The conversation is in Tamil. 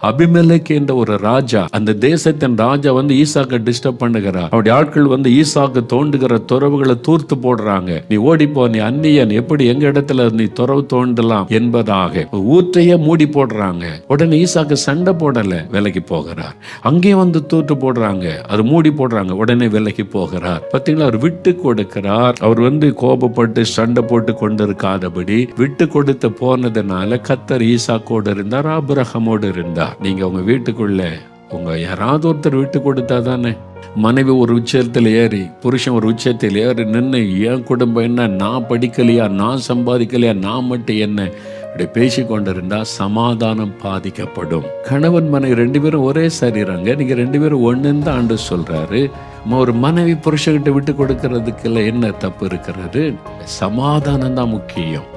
அபிமெலேக்கு என்ற ஒரு ராஜா, அந்த தேசத்தின் ராஜா ஈசாக்கை டிஸ்டர்ப் பண்ணுகிறார். அவருடைய ஆட்கள் ஈசாக்கு தோண்டுகிற துறவுகளை தூர்த்து போடுறாங்க. நீ ஓடிப்போ, நீ அந்நியன், எப்படி எங்க இடத்துல நீ துறவு தோண்டலாம் என்பதாக ஊற்றையே மூடி போடுறாங்க. உடனே ஈசாக்கு சண்டை போடல, விலகி போகிறார். அங்கேயும் தூர்த்து போடுறாங்க, அது மூடி போடுறாங்க, உடனே விலகி போகிறார். பார்த்தீங்களா, அவர் விட்டு கொடுக்கிறார். அவர் கோபப்பட்டு சண்டை போட்டு கொண்டிருக்காதபடி விட்டு கொடுத்து போனதுனால கர்த்தர் ஈசாக்கோடு இருந்தார், ஆபிரகாமோடு இருந்தார். நீங்க உங்க வீட்டுக்குள்ள யாராவது ஒருத்தர் விட்டு கொடுத்தா தானே. மனைவி ஒரு உச்சத்தில் ஏறி, புருஷன் ஒரு உச்சத்தில் ஏறி நின்று, என் குடும்பம் என்ன, நான் படிக்கலையா, நான் சம்பாதிக்கலையா, நான் மட்டும் என்ன, இப்படி பேசி கொண்டிருந்தா சமாதானம் பாதிக்கப்படும். கணவன் மனைவி 2 பேரும் ஒரே சரீரங்க, நீங்க 2 பேரும் ஒண்ணுன்னு தான் ஆண்டு சொல்றாரு. ஒரு மனைவி புருஷன்கிட்ட விட்டு கொடுக்கறதுக்கு என்ன தப்பு இருக்கிறது? சமாதானம் தான் முக்கியம்.